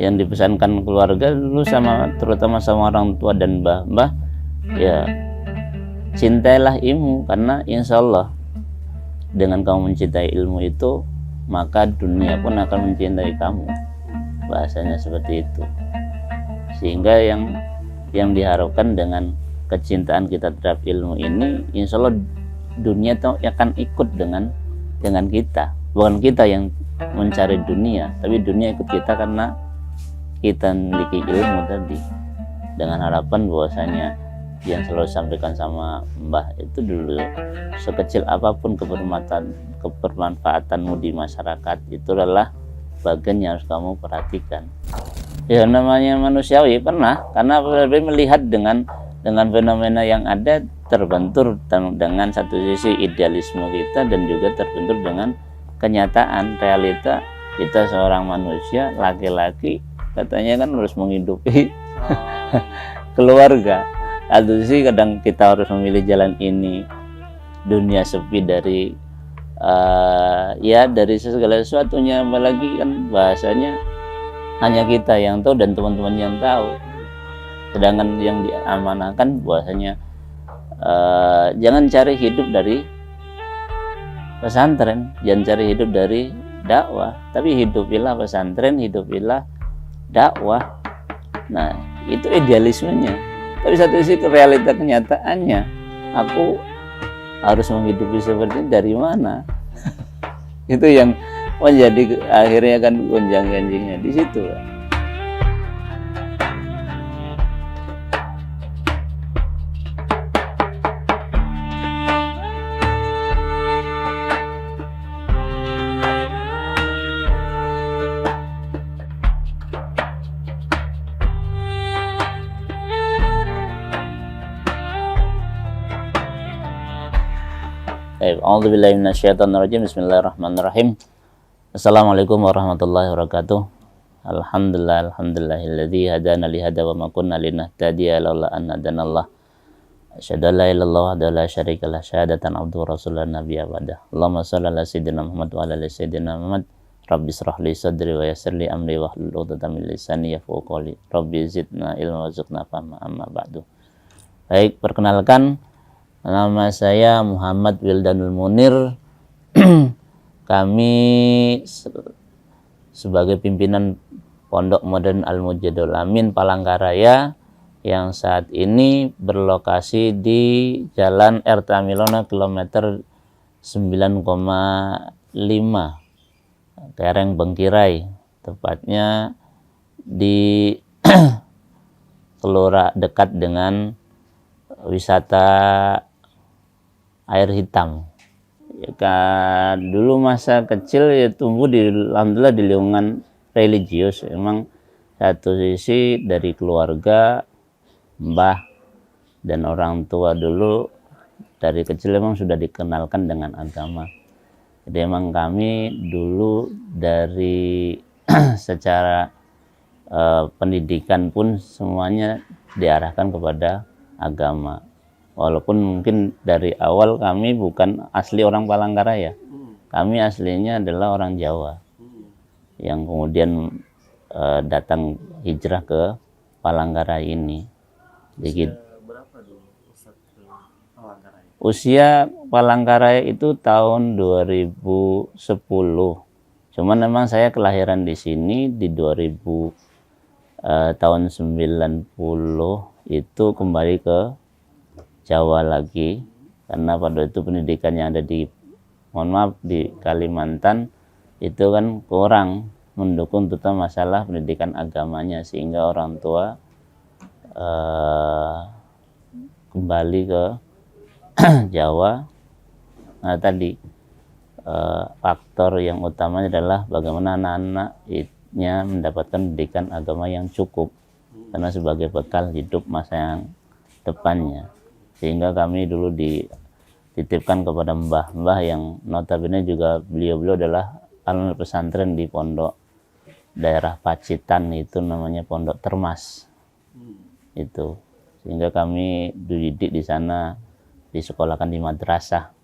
yang dipesankan keluarga dulu sama terutama sama orang tua dan mbah ya, cintailah ilmu, karena insya Allah dengan kamu mencintai ilmu itu maka dunia pun akan mencintai kamu, bahasanya seperti itu. Sehingga yang diharapkan dengan kecintaan kita terhadap ilmu ini, insya Allah dunia itu akan ikut dengan kita, bukan kita yang mencari dunia, tapi dunia ikut kita karena kita memiliki ilmu tadi. Dengan harapan bahwasanya yang selalu sampaikan sama Mbah itu dulu, sekecil apapun kebermanfaatanmu di masyarakat itu adalah bagian yang harus kamu perhatikan. Ya namanya manusiawi pernah, karena melihat dengan fenomena yang ada terbentur dengan satu sisi idealisme kita dan juga terbentur dengan kenyataan realita kita seorang manusia laki-laki katanya kan harus menghidupi keluarga. Satu sisi kadang kita harus memilih jalan ini, dunia sepi dari dari segala sesuatunya, apalagi kan bahasanya hanya kita yang tahu dan teman-teman yang tahu. Sedangkan yang diamanahkan bahwasanya jangan cari hidup dari pesantren, jangan cari hidup dari dakwah, tapi hidupilah pesantren, hidupilah dakwah. Nah, itu idealismenya. Tapi satu sisi realita kenyataannya, aku harus menghidupi seperti ini dari mana? Itu yang menjadi akhirnya kan gonjang-ganjingnya di situ. A'udzubillahi minasyaitonirrajim. Bismillahirrahmanirrahim. Assalamualaikum warahmatullahi wabarakatuh. Alhamdulillahilladzi hadana li hada wa ma kunna linahtadiya laula an hadanallah. Asyhadu an la ilaha illallah wa la syarika lah, syahadatan abdu rasulullah nabiyya ba'da. Allahumma shalli ala sayyidina Muhammad wa ala ali sayyidina Muhammad. Rabbi shrah li sadri wa yassir li amri wahlul 'uqdatam min lisani yafqahu qawli. Rabbi zidna ilma warzuqna fahma, amma ba'du. Baik, perkenalkan, nama saya Muhammad Wildanul Munir. Kami sebagai pimpinan Pondok Modern Al-Mujadul Amin Palangkaraya yang saat ini berlokasi di Jalan R. Tamilona kilometer 9,5 Kereng Bengkirai, tepatnya di dekat dengan wisata air hitam. Ya kan, dulu masa kecil ya tumbuh alhamdulillah di lingkungan religius. Emang satu sisi dari keluarga, mbah dan orang tua dulu dari kecil emang sudah dikenalkan dengan agama. Jadi emang kami dulu dari secara pendidikan pun semuanya diarahkan kepada agama. Walaupun mungkin dari awal kami bukan asli orang Palangkaraya, kami aslinya adalah orang Jawa yang kemudian datang hijrah ke Palangkaraya ini. Usia berapa dulu Ustaz ke Palangkaraya? Usia Palangkaraya itu tahun 2010. Cuman memang saya kelahiran di sini di 2000 tahun 90 itu kembali ke Jawa lagi, karena pada itu pendidikan yang ada di Kalimantan itu kan kurang mendukung terutama masalah pendidikan agamanya, sehingga orang tua kembali ke Jawa. Nah tadi faktor yang utamanya adalah bagaimana anak-anaknya mendapatkan pendidikan agama yang cukup, karena sebagai bekal hidup masa yang depannya. Sehingga kami dulu dititipkan kepada mbah-mbah yang notabene juga beliau adalah alumni pesantren di pondok daerah Pacitan, itu namanya Pondok Termas. Itu sehingga kami dididik di sana, disekolahkan di madrasah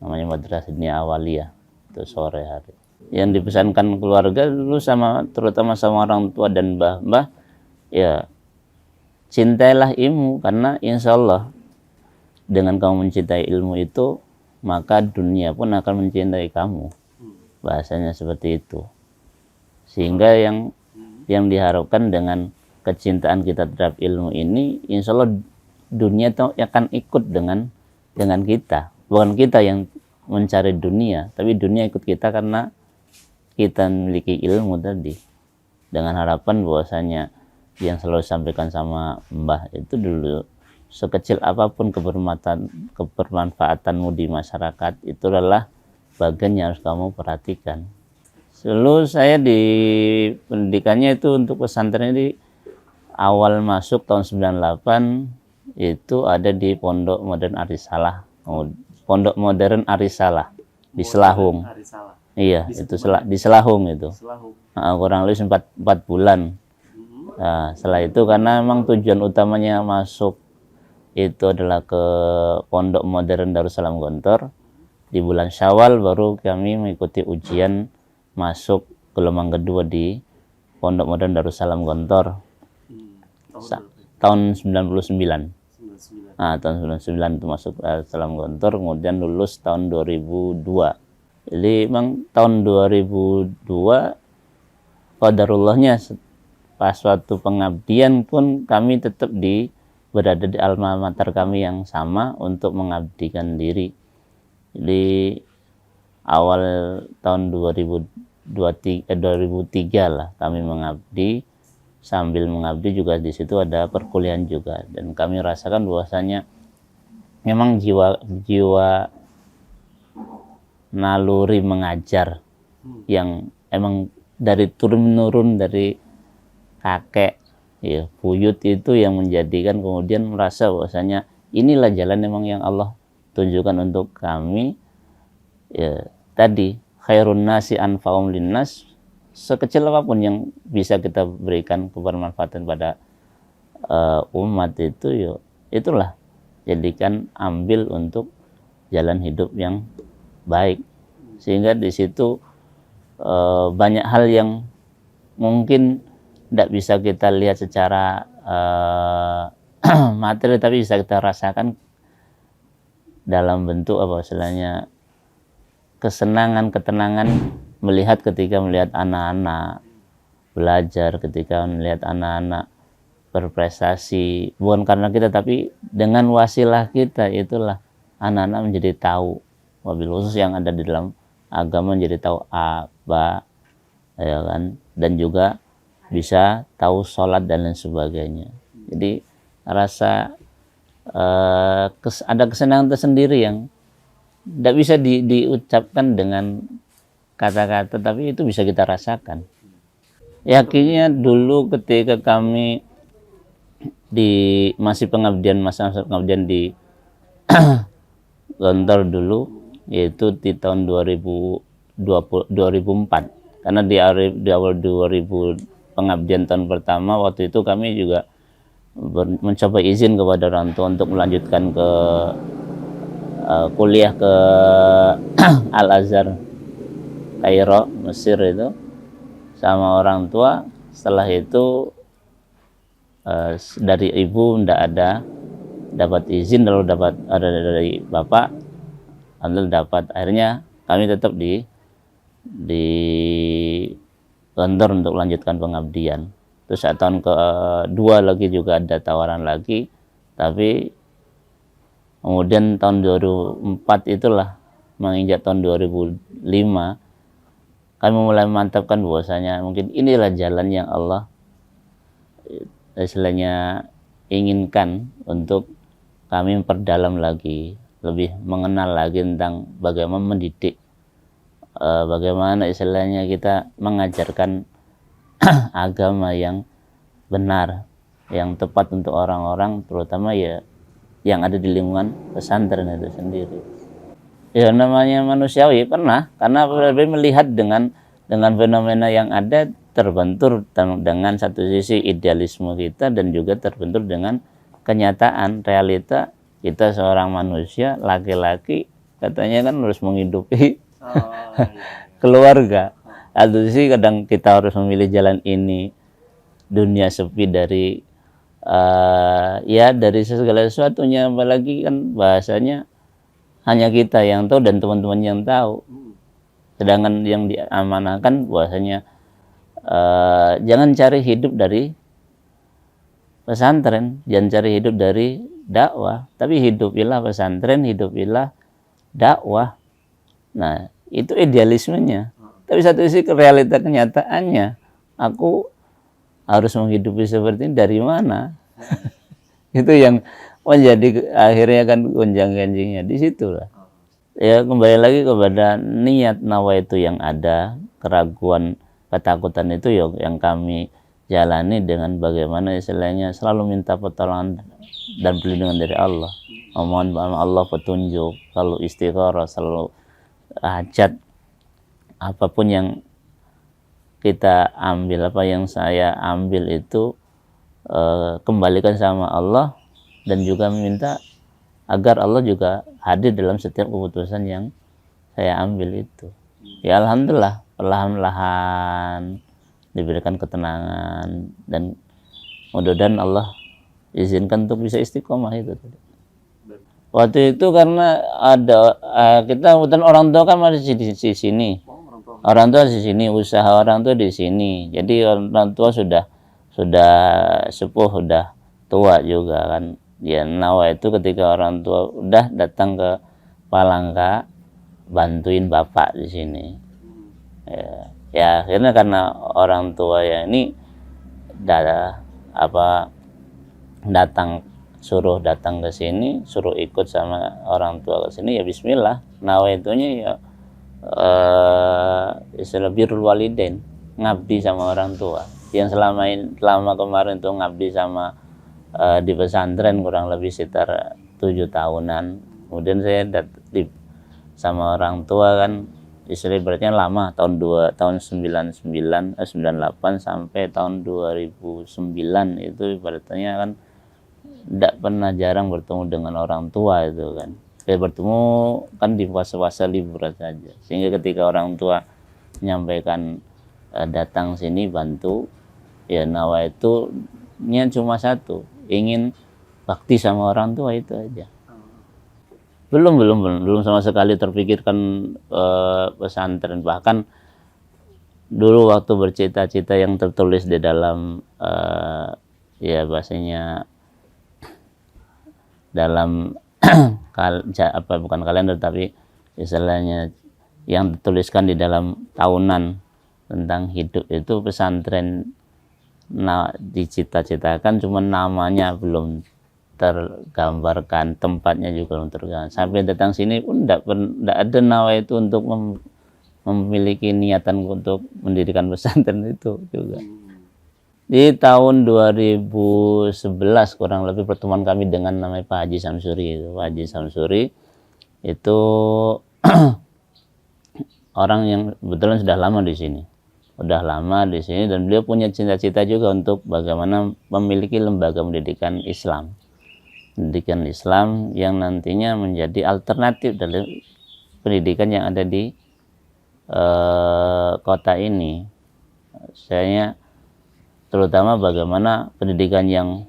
namanya Madrasah Diniyah Awaliyah, itu sore hari. yang dipesankan keluarga dulu sama terutama sama orang tua dan mbah, ya cintailah ilmu karena insya Allah dengan kamu mencintai ilmu itu maka dunia pun akan mencintai kamu, bahasanya seperti itu. Sehingga yang diharapkan dengan kecintaan kita terhadap ilmu ini insya Allah dunia itu akan ikut dengan kita, bukan kita yang mencari dunia tapi dunia ikut kita karena kita memiliki ilmu tadi. Dengan harapan bahwasanya yang selalu disampaikan sama Mbah itu dulu, sekecil apapun kebermanfaatanmu di masyarakat itu adalah bagian yang harus kamu perhatikan. Dulu saya di pendidikannya itu untuk pesantren di awal masuk tahun 98 itu ada di Pondok Modern Arisalah. Pondok Modern Arisalah di Selahung. Iya, itu di Selahung itu. Kurang lebih 4 bulan. Nah, setelah itu karena memang tujuan utamanya masuk itu adalah ke Pondok Modern Darussalam Gontor. Di bulan Syawal baru kami mengikuti ujian masuk gelombang kedua di Pondok Modern Darussalam Gontor. Tahun 99. Nah, tahun 99 itu masuk Darussalam Gontor, kemudian lulus tahun 2002. Jadi memang tahun 2002 qadarullahnya pas suatu pengabdian pun kami tetap berada di alma mater kami yang sama untuk mengabdikan diri. Jadi awal tahun 2003 lah kami mengabdi, sambil mengabdi juga di situ ada perkuliahan juga, dan kami rasakan bahwasanya memang jiwa naluri mengajar yang emang dari turun-menurun dari kakek ya buyut itu yang menjadikan kemudian merasa bahwasanya inilah jalan memang yang Allah tunjukkan untuk kami. Ya tadi khairun nasi anfa'um linnas, sekecil apapun yang bisa kita berikan kebermanfaatan pada umat itu ya itulah jadikan, ambil untuk jalan hidup yang baik. Sehingga di situ banyak hal yang mungkin tidak bisa kita lihat secara materi tapi bisa kita rasakan dalam bentuk apa istilahnya kesenangan, ketenangan melihat ketika melihat anak-anak belajar, ketika melihat anak-anak berprestasi, bukan karena kita tapi dengan wasilah kita, itulah anak-anak menjadi tahu, wabil khusus yang ada di dalam agama menjadi tahu apa ya kan, dan juga bisa tahu sholat dan lain sebagainya. Jadi rasa ada kesenangan tersendiri yang tidak bisa diucapkan dengan kata-kata, tapi itu bisa kita rasakan. Yakinnya dulu ketika kami masih pengabdian, masa pengabdian di Gontor dulu, yaitu di tahun 2004, karena di awal 2000 pengabdian tahun pertama, waktu itu kami juga mencoba izin kepada orang tua untuk melanjutkan ke kuliah ke Al-Azhar Kairo, Mesir itu sama orang tua. Setelah itu dari ibu tidak ada dapat izin, lalu dapat ada dari bapak, alhamdulillah dapat. Akhirnya kami tetap di Gontor untuk melanjutkan pengabdian. Terus saat tahun kedua lagi juga ada tawaran lagi, tapi kemudian tahun 2004 itulah menginjak tahun 2005 kami mulai memantapkan bahwasanya mungkin inilah jalan yang Allah istilahnya inginkan untuk kami memperdalam lagi, lebih mengenal lagi tentang bagaimana mendidik, bagaimana istilahnya kita mengajarkan agama yang benar, yang tepat untuk orang-orang, terutama ya yang ada di lingkungan pesantren itu sendiri. Ya namanya manusiawi pernah, karena melihat dengan fenomena yang ada, terbentur dengan satu sisi idealisme kita dan juga terbentur dengan kenyataan realita kita seorang manusia laki-laki katanya kan harus menghidupi keluarga. Atau sih kadang kita harus memilih jalan ini, dunia sepi dari ya dari segala sesuatunya, apalagi kan bahasanya hanya kita yang tahu dan teman-teman yang tahu. Sedangkan yang diamanahkan bahwasanya jangan cari hidup dari pesantren, jangan cari hidup dari dakwah, tapi hidupilah pesantren, hidupilah dakwah. Nah, itu idealismenya. Tapi satu sisi realita kenyataannya, aku harus menghidupi seperti ini dari mana? Itu yang menjadi akhirnya kan gonjang-ganjingnya di situ lah. Ya kembali lagi kepada niat nawaitu yang ada, keraguan, ketakutan itu yang kami jalani dengan bagaimana istilahnya selalu minta pertolongan dan perlindungan dari Allah. Mohon Allah petunjuk, selalu istikharah, selalu hajat, apapun yang kita ambil, apa yang saya ambil itu kembalikan sama Allah, dan juga meminta agar Allah juga hadir dalam setiap keputusan yang saya ambil itu. Ya alhamdulillah, perlahan-lahan diberikan ketenangan, dan mudah-mudahan Allah izinkan untuk bisa istiqomah itu. Waktu itu karena ada kita dan orang tua kan masih di sini. Orang tua di sini, usaha orang tua di sini. Jadi orang tua sudah sepuh, sudah tua juga kan. Ya nawa itu ketika orang tua udah datang ke Palangka bantuin bapak di sini. Ya akhirnya karena orang tua ya ini suruh datang ke sini, suruh ikut sama orang tua ke sini, ya bismillah. Nawa itunya ya istilah birrul walidain, ngabdi sama orang tua. Yang selama kemarin tuh ngabdi sama di pesantren kurang lebih sekitar 7 tahunan. Kemudian saya sama orang tua kan istilah beratnya lama, tahun 98 sampai tahun 2009 itu ibaratnya kan tidak pernah, jarang bertemu dengan orang tua itu kan. Kayak bertemu kan di puasa-puasa liburan saja. Sehingga ketika orang tua menyampaikan datang sini bantu, ya nawa itu cuma satu, ingin bakti sama orang tua, itu aja. Belum sama sekali terpikirkan pesantren. Bahkan dulu waktu bercita-cita yang tertulis di dalam ya bahasanya dalam bukan kalender, tapi istilahnya yang dituliskan di dalam tahunan tentang hidup itu pesantren. Nah, dicita-citakan, cuma namanya belum tergambarkan, tempatnya juga belum tergambarkan. Sampai datang sini pun tidak ada nawa itu untuk memiliki niatan untuk mendirikan pesantren itu juga. Di tahun 2011 kurang lebih pertemuan kami dengan namanya Pak Haji Samsuri itu. Pak Haji Samsuri itu orang yang kebetulan sudah lama di sini. Dan beliau punya cita-cita juga untuk bagaimana memiliki lembaga pendidikan Islam. Pendidikan Islam yang nantinya menjadi alternatif dari pendidikan yang ada di kota ini. Saya terutama bagaimana pendidikan yang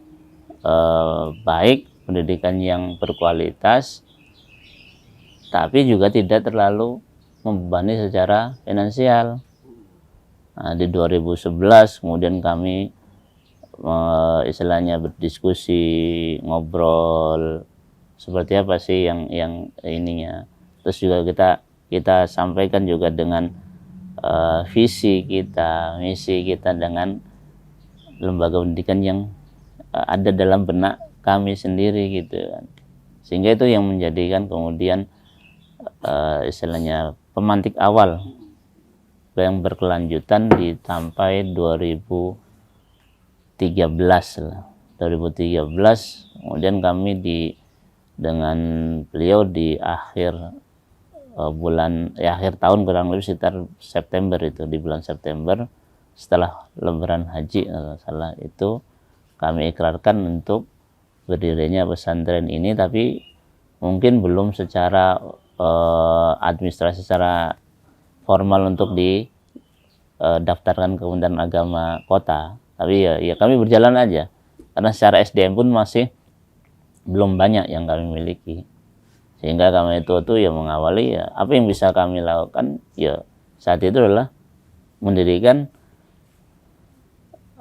baik, pendidikan yang berkualitas, tapi juga tidak terlalu membebani secara finansial. Nah, di 2011 kemudian kami istilahnya berdiskusi, ngobrol seperti apa sih yang ininya. Terus juga kita sampaikan juga dengan visi kita, misi kita dengan lembaga pendidikan yang ada dalam benak kami sendiri gitu kan. Sehingga itu yang menjadikan kemudian istilahnya pemantik awal yang berkelanjutan sampai 2013 lah. 2013 kemudian kami dengan beliau di akhir tahun kurang lebih sekitar September itu, di bulan September setelah lebaran haji salah itu kami ikrarkan untuk berdirinya pesantren ini, tapi mungkin belum secara administrasi secara formal untuk didaftarkan ke Kementerian Agama Kota. Tapi ya kami berjalan aja, karena secara SDM pun masih belum banyak yang kami miliki, sehingga kami itu tuh ya mengawali ya apa yang bisa kami lakukan ya saat itu adalah mendirikan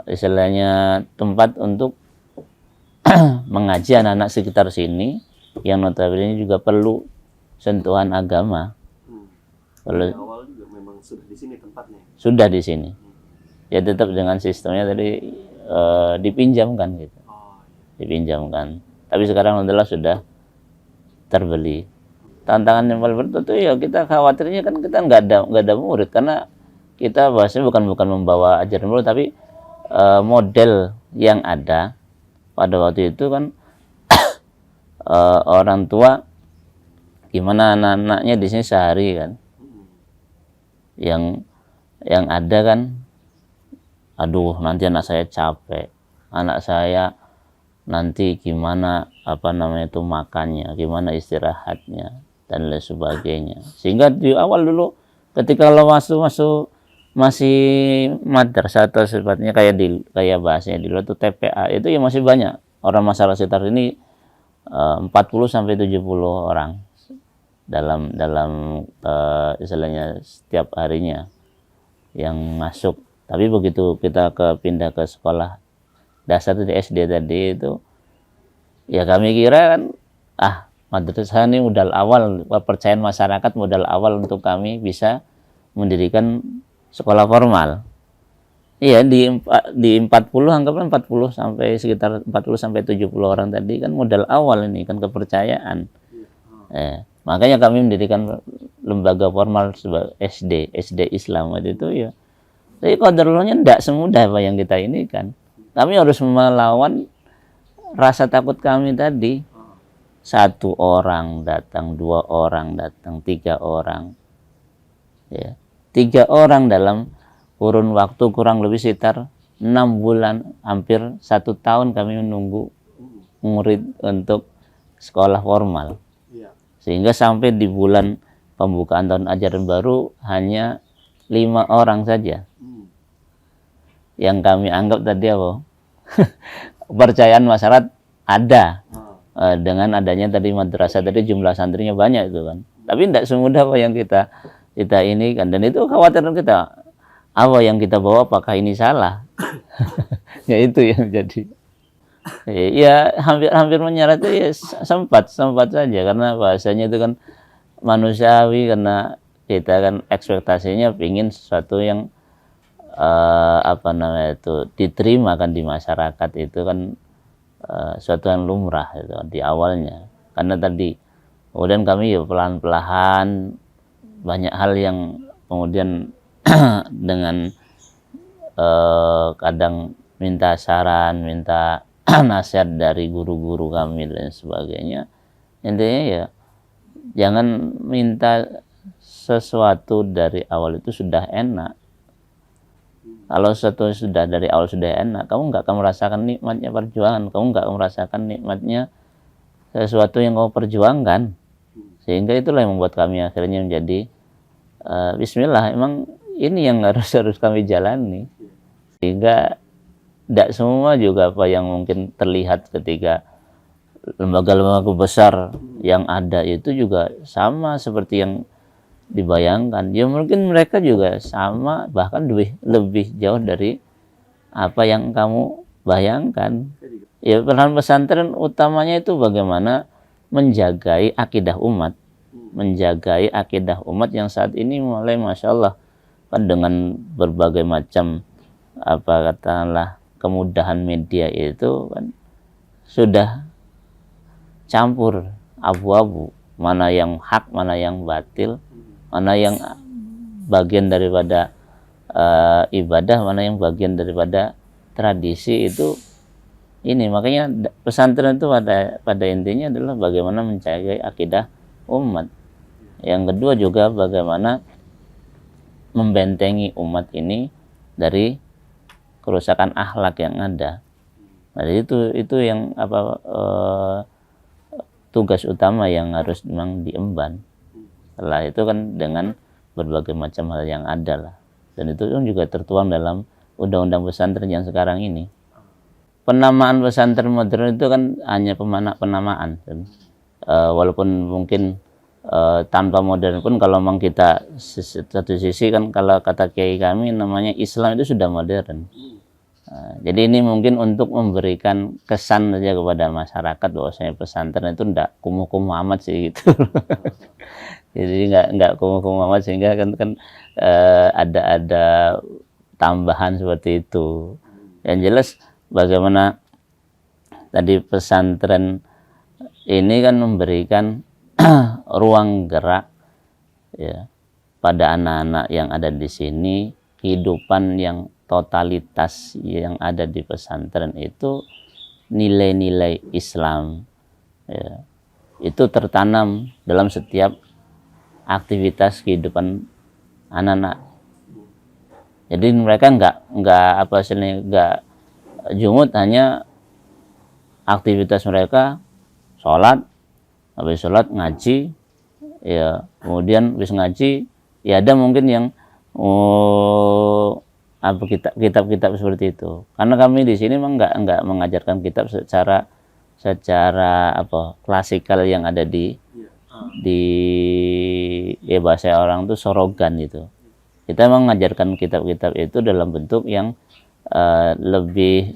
istilahnya tempat untuk mengaji anak-anak sekitar sini yang notabene juga perlu sentuhan agama. Kalau awal juga memang sudah di sini tempatnya. Sudah di sini. Ya tetap dengan sistemnya tadi dipinjamkan gitu. Dipinjamkan. Tapi sekarang alhamdulillah sudah terbeli. Tantangan yang paling berat itu ya kita khawatirnya kan kita nggak ada murid, karena kita bahasanya bukan membawa ajaran baru, tapi model yang ada pada waktu itu kan orang tua gimana anak-anaknya di sini sehari kan, yang ada kan, aduh nanti anak saya capek, anak saya nanti gimana itu makannya, gimana istirahatnya dan lain sebagainya. Sehingga di awal dulu ketika lo masih madrasah atau sifatnya kayak bahasanya di luar itu TPA, itu ya masih banyak orang masyarakat sekitar ini 40 sampai 70 orang dalam istilahnya setiap harinya yang masuk. Tapi begitu kita pindah ke sekolah dasar di SD tadi itu ya kami kira kan madrasah ini modal awal, kepercayaan masyarakat modal awal untuk kami bisa mendirikan sekolah formal. Iya, di 40 anggaplah 40 sampai sekitar 40 sampai 70 orang tadi kan modal awal ini kan kepercayaan. Makanya kami mendirikan lembaga formal sebagai SD Islam waktu itu ya. Tapi qadarullah tidak semudah apa yang kita ini kan. Kami harus melawan rasa takut kami tadi. 1 orang datang, 2 orang datang, 3 orang. Ya. 3 orang dalam kurun waktu kurang lebih sekitar 6 bulan, hampir 1 tahun kami menunggu murid untuk sekolah formal. Sehingga sampai di bulan pembukaan tahun ajaran baru hanya 5 orang saja yang kami anggap tadi kepercayaan masyarakat ada dengan adanya tadi madrasah tadi, jumlah santrinya banyak itu kan. Tapi tidak semudah apa yang kita ini kan, dan itu khawatiran kita, apa yang kita bawa apakah ini salah. Ya itu yang jadi ya hampir menyerah itu ya sempat saja, karena bahasanya itu kan manusiawi, karena kita kan ekspektasinya ingin sesuatu yang diterima kan di masyarakat, itu kan sesuatu yang lumrah itu di awalnya. Karena tadi kemudian kami ya pelan-pelan banyak hal yang kemudian dengan kadang minta saran, minta nasihat dari guru-guru kami dan sebagainya. Intinya ya jangan minta sesuatu dari awal itu sudah enak. Kalau sesuatu sudah dari awal sudah enak, kamu nggak akan merasakan nikmatnya perjuangan, kamu nggak akan merasakan nikmatnya sesuatu yang kamu perjuangkan. Sehingga itulah yang membuat kami akhirnya menjadi bismillah, emang ini yang harus kami jalani. Sehingga tidak semua juga apa yang mungkin terlihat ketika lembaga-lembaga besar yang ada itu juga sama seperti yang dibayangkan. Ya mungkin mereka juga sama, bahkan lebih jauh dari apa yang kamu bayangkan. Ya peran pesantren utamanya itu bagaimana menjagai akidah umat, yang saat ini mulai masya Allah kan dengan berbagai macam katakanlah kemudahan media itu kan sudah campur abu-abu, mana yang hak, mana yang batil, mana yang bagian daripada ibadah, mana yang bagian daripada tradisi. Itu ini makanya pesantren itu pada intinya adalah bagaimana menjaga akidah umat. Yang kedua juga bagaimana membentengi umat ini dari kerusakan akhlak yang ada. Nah, itu yang tugas utama yang harus memang diemban. Setelah itu kan dengan berbagai macam hal yang ada lah. Dan itu kan juga tertuang dalam undang-undang pesantren yang sekarang ini. Penamaan pesantren modern itu kan hanya penamaan. Walaupun mungkin tanpa modern pun, kalau memang kita satu sisi kan, kalau kata kiai kami namanya Islam itu sudah modern. Jadi ini mungkin untuk memberikan kesan saja kepada masyarakat bahwasanya pesantren itu enggak kumuh-kumuh amat sih gitu. Jadi enggak kumuh-kumuh amat, sehingga kan ada tambahan seperti itu. Yang jelas bagaimana tadi pesantren ini kan memberikan ruang gerak ya pada anak-anak yang ada di sini. Kehidupan yang totalitas yang ada di pesantren itu nilai-nilai Islam ya, itu tertanam dalam setiap aktivitas kehidupan anak-anak. Jadi mereka nggak jumut, hanya aktivitas mereka sholat, habis sholat ngaji ya, kemudian habis ngaji ya ada mungkin yang kitab-kitab seperti itu. Karena kami di sini memang nggak mengajarkan kitab secara klasikal yang ada di bahasa orang tuh sorogan gitu. Kita memang mengajarkan kitab-kitab itu dalam bentuk yang lebih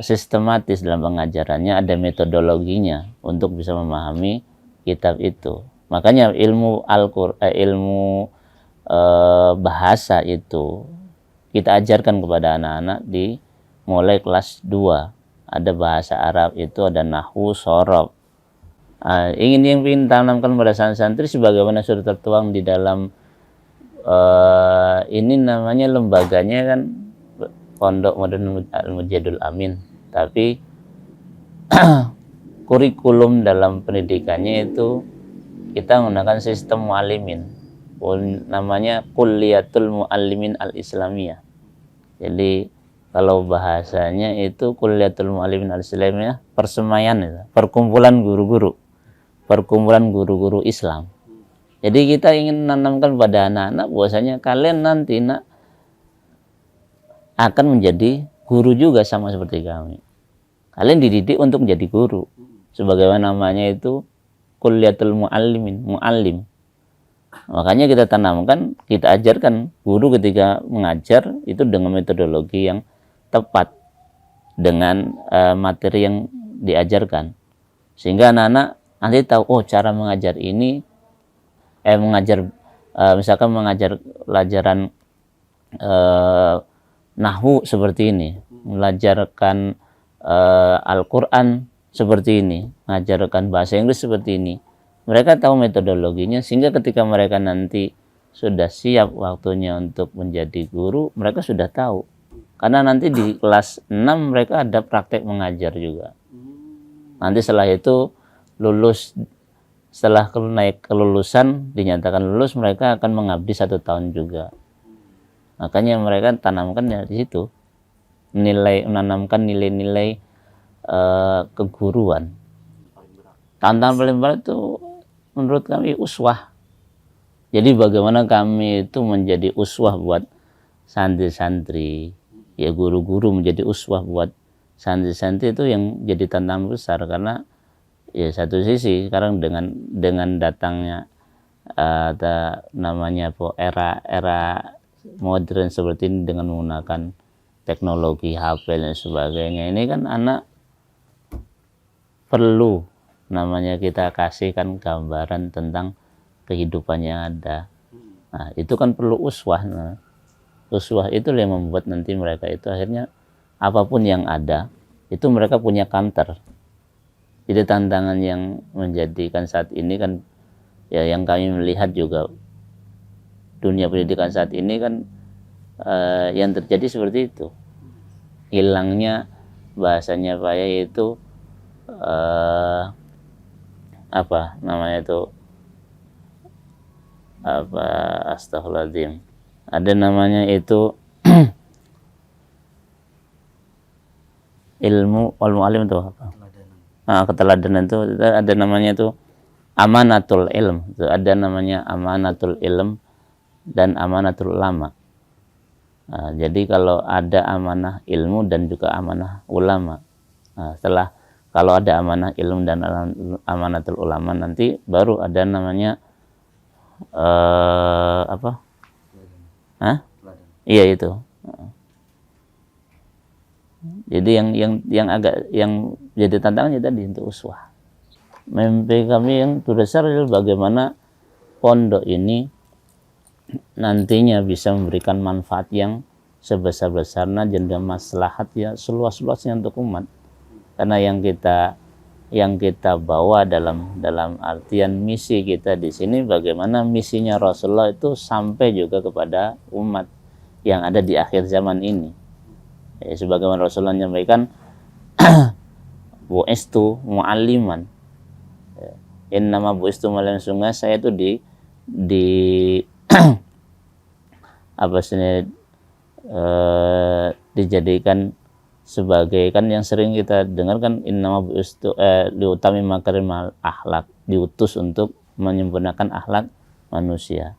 sistematis dalam pengajarannya, ada metodologinya untuk bisa memahami kitab itu. Makanya ilmu bahasa itu kita ajarkan kepada anak-anak di mulai kelas 2. Ada bahasa Arab itu, ada nahwu, shorof. Ingin tanamkan pada santri sebagaimana sudah tertuang di dalam ini namanya lembaganya kan Pondok Modern Al-Mujadul Amin, tapi kurikulum dalam pendidikannya itu kita menggunakan sistem muallimin, namanya Kulliyatul Muallimin Al-Islamiyah. Jadi kalau bahasanya itu Kulliyatul Muallimin Al-Islamiyah, persemaian itu, perkumpulan guru-guru Islam. Jadi kita ingin menanamkan pada anak-anak bahwasanya kalian nanti akan menjadi guru juga sama seperti kami. Kalian dididik untuk menjadi guru. Sebagaimana namanya itu Kulliyatul Muallim. Makanya kita tanamkan, kita ajarkan guru ketika mengajar itu dengan metodologi yang tepat dengan materi yang diajarkan. Sehingga anak-anak nanti tahu, oh cara mengajar ini misalkan mengajar pelajaran nahwu seperti ini, mengajarkan Al-Quran seperti ini, mengajarkan bahasa Inggris seperti ini. Mereka tahu metodologinya, sehingga ketika mereka nanti sudah siap waktunya untuk menjadi guru, mereka sudah tahu. Karena nanti di kelas 6 mereka ada praktek mengajar juga. Nanti setelah itu setelah naik kelulusan, dinyatakan lulus, mereka akan mengabdi 1 tahun juga. Makanya mereka tanamkan di situ, menanamkan nilai-nilai keguruan. Tantangan paling berat itu menurut kami uswah. Jadi bagaimana kami itu menjadi uswah buat santri-santri, ya guru-guru menjadi uswah buat santri-santri, itu yang jadi tantangan besar. Karena ya satu sisi sekarang dengan datangnya era modern seperti ini, dengan menggunakan teknologi HP dan sebagainya, ini kan anak perlu kita kasihkan gambaran tentang kehidupan yang ada. Nah, itu kan perlu uswah. Uswah itu yang membuat nanti mereka itu akhirnya apapun yang ada itu mereka punya counter. Jadi tantangan yang menjadikan saat ini kan ya, yang kami melihat juga dunia pendidikan saat ini kan yang terjadi seperti itu. Hilangnya bahasanya Pak Yai itu astagfirullahaladzim, ada namanya itu ilmu wal mu'allim itu apa? Keteladanan itu ada namanya itu amanatul ilm. Itu ada namanya amanatul ilm dan amanatul ulama. Nah, jadi kalau ada amanah ilmu dan juga amanah ulama. Nah, setelah kalau ada amanah ilmu dan amanatul ulama, nanti baru ada namanya apa? Hah? Iya itu. Jadi yang jadi tantangannya tadi untuk uswah. Mimpi kami yang terbesar adalah bagaimana pondok ini nantinya bisa memberikan manfaat yang sebesar-besarnya dan maslahat ya seluas-luasnya untuk umat. Karena yang kita bawa dalam artian misi kita di sini, bagaimana misinya Rasulullah itu sampai juga kepada umat yang ada di akhir zaman ini. Ya, sebagaimana Rasulullah menyampaikan, bu'istu mu'alliman. Innama bu'istu mu'alliman, sungguh saya itu di apa sih, dijadikan sebagai, kan yang sering kita dengar kan, innama bu'istu liutami makarimal akhlak, diutus untuk menyempurnakan akhlak manusia.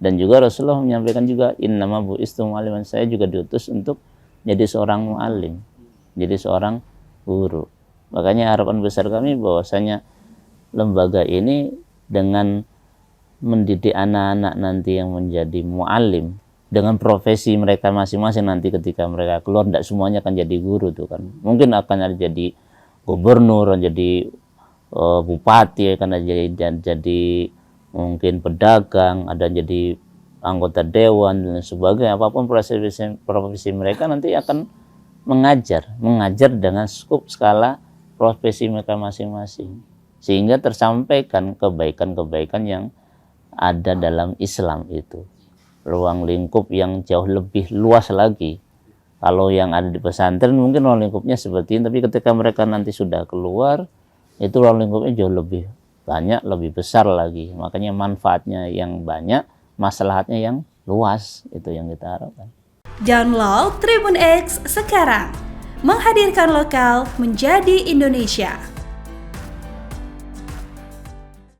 Dan juga Rasulullah menyampaikan juga, innama bu'istu mu'alliman, saya juga diutus untuk jadi seorang mu'allim, jadi seorang guru. Makanya harapan besar kami bahwasanya lembaga ini dengan mendidik anak-anak nanti yang menjadi mu'allim dengan profesi mereka masing-masing, nanti ketika mereka keluar tidak semuanya akan jadi guru tuh kan. Mungkin akan ada jadi gubernur, jadi bupati, akan jadi mungkin pedagang, ada jadi anggota dewan dan sebagainya. Apapun profesi mereka nanti akan mengajar dengan skop skala profesi mereka masing-masing, sehingga tersampaikan kebaikan-kebaikan yang ada dalam Islam itu, ruang lingkup yang jauh lebih luas lagi. Kalau yang ada di pesantren mungkin ruang lingkupnya seperti ini, tapi ketika mereka nanti sudah keluar, itu ruang lingkupnya jauh lebih banyak, lebih besar lagi. Makanya manfaatnya yang banyak, maslahatnya yang luas, itu yang kita harapkan. Download Tribun X sekarang, menghadirkan lokal menjadi Indonesia.